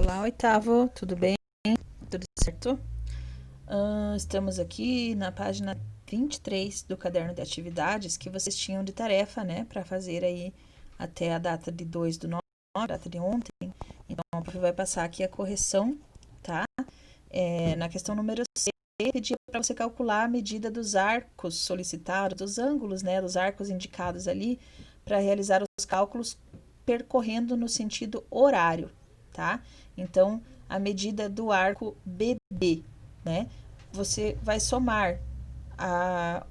Olá, oitavo, tudo bem? Tudo certo? Estamos aqui na página 23 do caderno de atividades que vocês tinham de tarefa, né, para fazer aí até a data de 2/9, a data de ontem. Então, a prof vai passar aqui a correção, tá? Na questão número C, pedia para você calcular a medida dos arcos solicitados, dos ângulos, né, dos arcos indicados ali, para realizar os cálculos percorrendo no sentido horário, tá? Então, a medida do arco BB, né? Você vai somar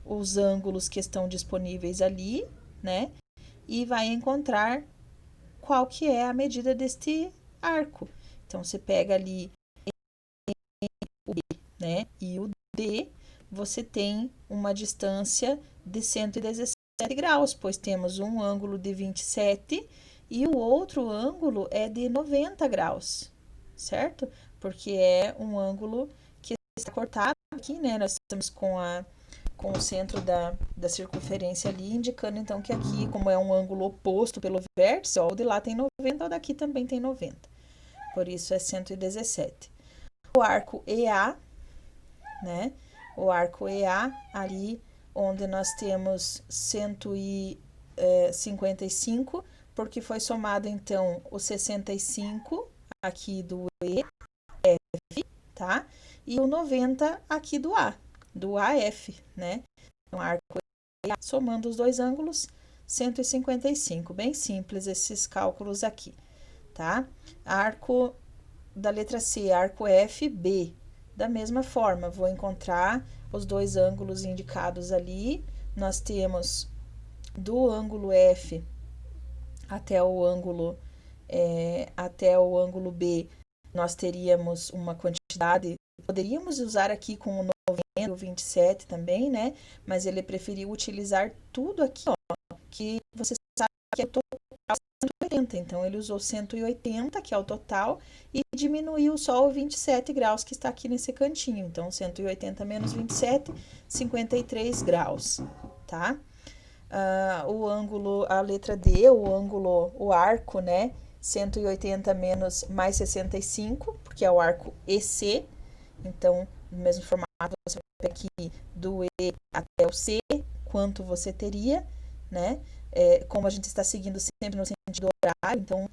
os ângulos que estão disponíveis ali, né? E vai encontrar qual que é a medida deste arco. Então, você pega ali o B, né? E o D, você tem uma distância de 117 graus, pois temos um ângulo de 27 e o outro ângulo é de 90 graus, certo? Porque é um ângulo que está cortado aqui, né? Nós estamos com o centro da circunferência ali, indicando então que aqui, como é um ângulo oposto pelo vértice, ó, o de lá tem 90, o daqui também tem 90. Por isso é 117. O arco EA, né? O arco EA, ali onde nós temos 155, porque foi somado então o 65 aqui do EF, tá? E o 90 aqui do AF, né? Então, arco EA, somando os dois ângulos, 155. Bem simples esses cálculos aqui, tá? Arco da letra C, arco FB. Da mesma forma, vou encontrar os dois ângulos indicados ali. Nós temos do ângulo F até o ângulo B, nós teríamos uma quantidade. Poderíamos usar aqui com o 90 ou 27 também, né? Mas ele preferiu utilizar tudo aqui, ó, que você sabe que é o total 180. Então, ele usou 180, que é o total, e diminuiu só o 27 graus que está aqui nesse cantinho. Então, 180 menos 27, 53 graus, tá? O ângulo, a letra D, o arco, né? 180 menos mais 65, porque é o arco EC. Então, no mesmo formato, você vai pegar aqui do E até o C, quanto você teria, né? Como a gente está seguindo sempre no sentido horário, então,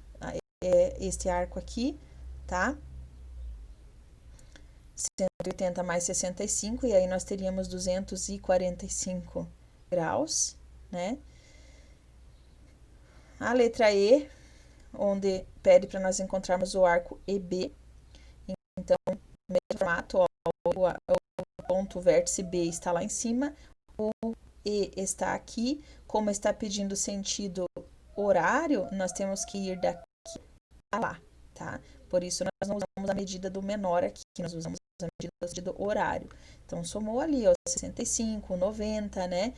este arco aqui, tá? 180 mais 65, e aí nós teríamos 245 graus, né? A letra E, onde pede para nós encontrarmos o arco EB. Então, no mesmo formato, ó, o ponto vértice B está lá em cima, o E está aqui. Como está pedindo sentido horário, nós temos que ir daqui a lá, tá? Por isso, nós não usamos a medida do menor aqui, nós usamos a medida do sentido horário. Então, somou ali, ó, 65, 90, né?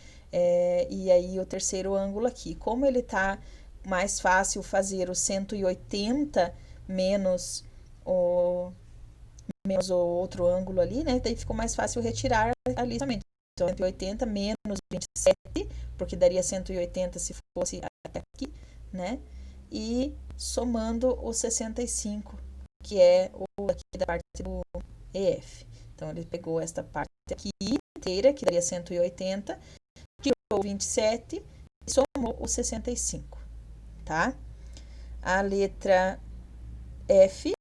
E aí, o terceiro ângulo aqui. Como ele tá mais fácil fazer o 180 menos o outro ângulo ali, né? Daí ficou mais fácil retirar ali também. Então, 180 menos 27, porque daria 180 se fosse aqui, né? E somando o 65, que é o aqui da parte do EF. Então, ele pegou esta parte aqui inteira, que daria 180, tirou o 27 e somou o 65, tá? A letra F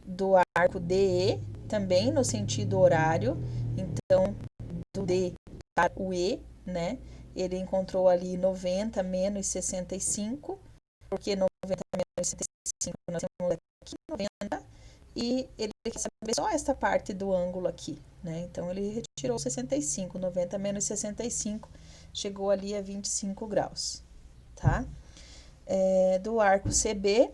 do arco DE, também no sentido horário. Então, do D para o E, né? Ele encontrou ali 90 menos 65, porque 90 menos 65 nós temos aqui 90, e ele quer saber só esta parte do ângulo aqui, né? Então, ele retirou 65, 90 menos 65, chegou ali a 25 graus, tá? Do arco CB,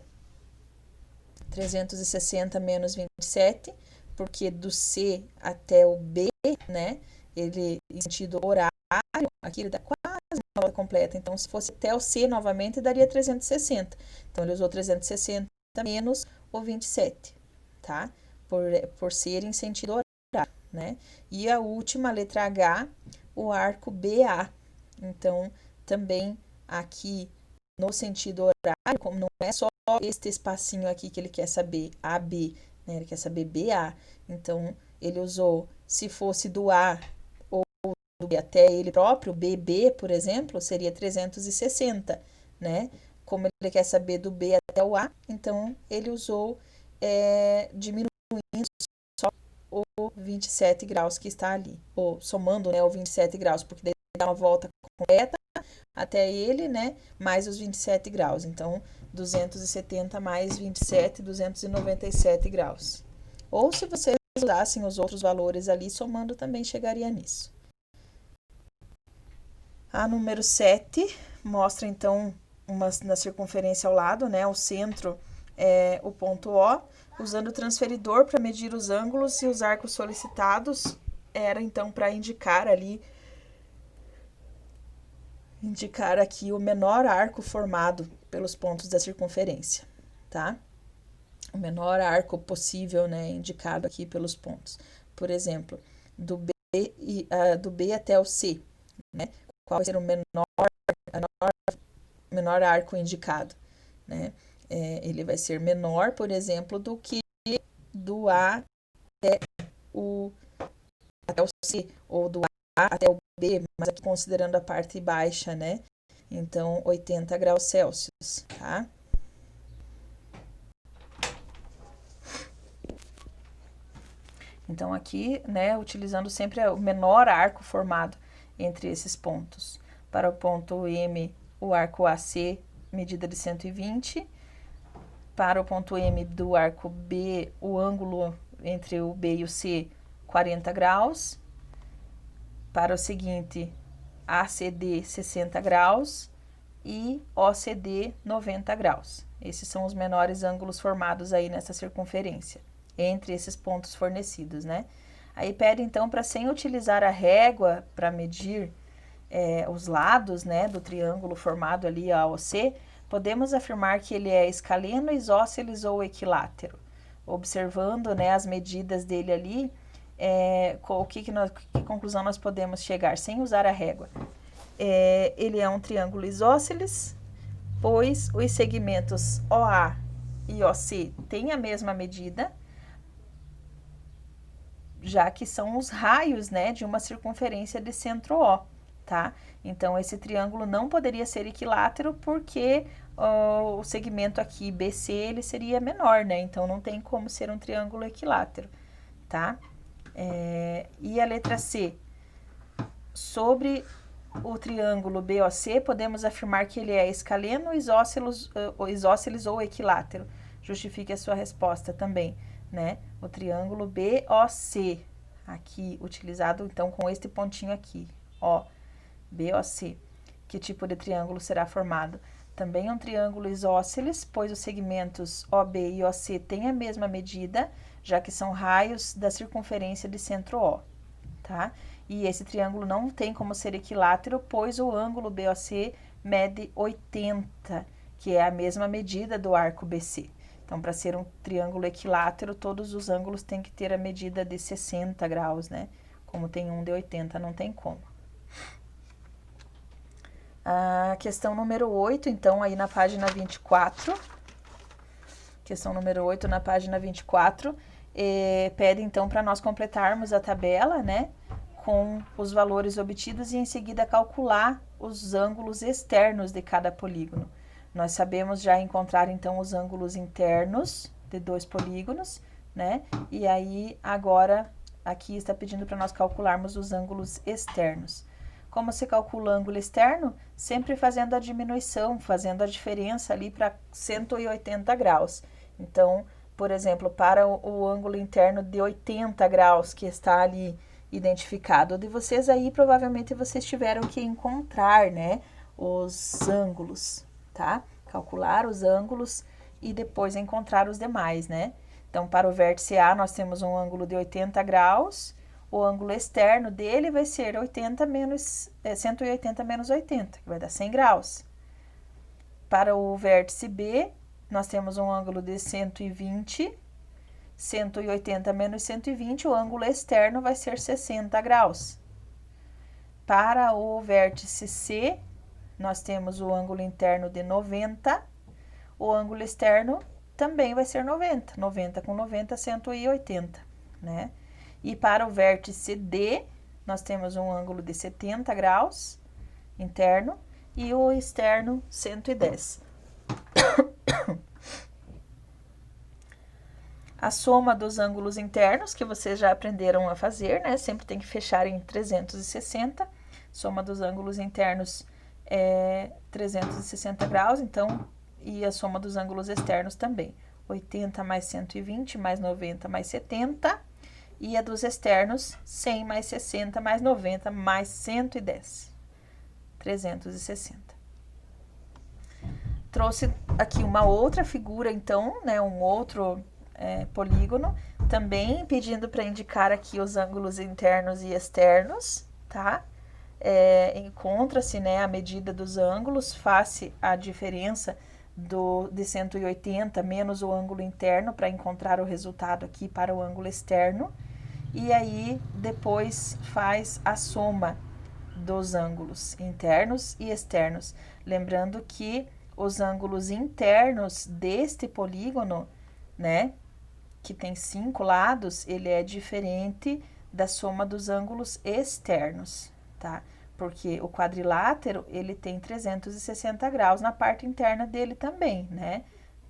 360 menos 27, porque do C até o B, né, ele em sentido horário, aqui ele dá quase uma volta completa. Então, se fosse até o C novamente, daria 360. Então, ele usou 360 menos o 27, tá? Por ser em sentido horário, né? E a última, letra H, o arco BA. Então, também aqui no sentido horário, como não é só este espacinho aqui que ele quer saber, AB, né? Ele quer saber BA. Então, ele usou, se fosse do A ou do B até ele próprio, BB, por exemplo, seria 360, né? Como ele quer saber do B até o A, então ele usou diminuindo só o 27 graus que está ali, ou somando, né, o 27 graus, porque daí dá uma volta completa até ele, né, mais os 27 graus. Então, 270 mais 27, 297 graus. Ou se vocês usassem os outros valores ali, somando também chegaria nisso. A número 7 mostra, então, na circunferência ao lado, né, o centro é o ponto O, usando o transferidor para medir os ângulos e os arcos solicitados, era então para indicar aqui o menor arco formado pelos pontos da circunferência, tá? O menor arco possível, né, indicado aqui pelos pontos. Por exemplo, do B até o C, né? Qual vai ser o menor arco indicado, né? Ele vai ser menor, por exemplo, do que do A até o C, ou do A até o B, mas aqui considerando a parte baixa, né? Então, 80 graus Celsius, tá? Então, aqui, né, utilizando sempre o menor arco formado entre esses pontos. Para o ponto M, o arco AC, medida de 120. Para o ponto M do arco B, o ângulo entre o B e o C, 40 graus. Para o seguinte, ACD, 60 graus. E OCD, 90 graus. Esses são os menores ângulos formados aí nessa circunferência, entre esses pontos fornecidos, né? Aí pede, então, para sem utilizar a régua para medir os lados, né, do triângulo formado ali, AOC, podemos afirmar que ele é escaleno, isósceles ou equilátero. Observando, né, as medidas dele ali, que conclusão nós podemos chegar sem usar a régua? Ele é um triângulo isósceles, pois os segmentos OA e OC têm a mesma medida, já que são os raios, né, de uma circunferência de centro O, tá? Então, esse triângulo não poderia ser equilátero porque o segmento aqui BC ele seria menor, né? Então, não tem como ser um triângulo equilátero, tá? E a letra C, sobre o triângulo BOC, podemos afirmar que ele é escaleno, isósceles ou equilátero. Justifique a sua resposta também, né? O triângulo BOC, aqui utilizado então com este pontinho aqui, ó, BOC. Que tipo de triângulo será formado? Também um triângulo isósceles, pois os segmentos OB e OC têm a mesma medida, já que são raios da circunferência de centro O, tá? E esse triângulo não tem como ser equilátero, pois o ângulo BOC mede 80, que é a mesma medida do arco BC. Então, para ser um triângulo equilátero, todos os ângulos têm que ter a medida de 60 graus, né? Como tem um de 80, não tem como. A questão número 8, então, aí na página 24. Questão número 8, na página 24, pede, então, para nós completarmos a tabela, né? Com os valores obtidos e em seguida calcular os ângulos externos de cada polígono. Nós sabemos já encontrar então os ângulos internos de dois polígonos, né? E aí agora aqui está pedindo para nós calcularmos os ângulos externos. Como se calcula o ângulo externo? Sempre fazendo a diminuição, fazendo a diferença ali para 180 graus. Então, por exemplo, para o ângulo interno de 80 graus que está ali identificado de vocês, aí provavelmente vocês tiveram que encontrar, né, os ângulos, tá? Calcular os ângulos e depois encontrar os demais, né? Então, para o vértice A, nós temos um ângulo de 80 graus, o ângulo externo dele vai ser 180 menos 80, que vai dar 100 graus. Para o vértice B, nós temos um ângulo de 120, 180 menos 120, o ângulo externo vai ser 60 graus. Para o vértice C, nós temos o ângulo interno de 90, o ângulo externo também vai ser 90. 90 com 90, 180, né? E para o vértice D, nós temos um ângulo de 70 graus interno e o externo 110. A soma dos ângulos internos, que vocês já aprenderam a fazer, né? Sempre tem que fechar em 360. Soma dos ângulos internos é 360 graus, então, e a soma dos ângulos externos também. 80 mais 120 mais 90 mais 70. E a dos externos, 100 mais 60 mais 90 mais 110. 360. Trouxe aqui uma outra figura, então, né? Um outro polígono, também pedindo para indicar aqui os ângulos internos e externos, tá? Encontra-se, né, a medida dos ângulos face à diferença de 180 menos o ângulo interno para encontrar o resultado aqui para o ângulo externo. E aí, depois faz a soma dos ângulos internos e externos. Lembrando que os ângulos internos deste polígono, né, que tem 5 lados, ele é diferente da soma dos ângulos externos, tá? Porque o quadrilátero, ele tem 360 graus na parte interna dele também, né?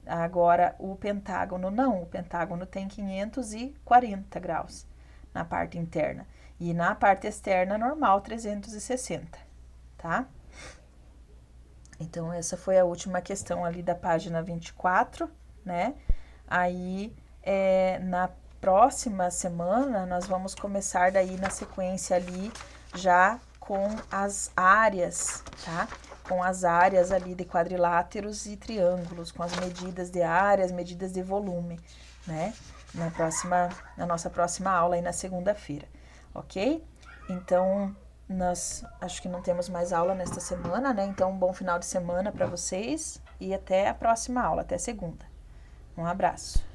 Agora, o pentágono não, o pentágono tem 540 graus na parte interna. E na parte externa, normal, 360, tá? Então, essa foi a última questão ali da página 24, né? Aí, na próxima semana, nós vamos começar daí na sequência ali, já com as áreas, tá? Com as áreas ali de quadriláteros e triângulos, com as medidas de áreas, medidas de volume, né? Na nossa próxima aula aí na segunda-feira, ok? Então, nós acho que não temos mais aula nesta semana, né? Então, um bom final de semana para vocês e até a próxima aula, até segunda. Um abraço.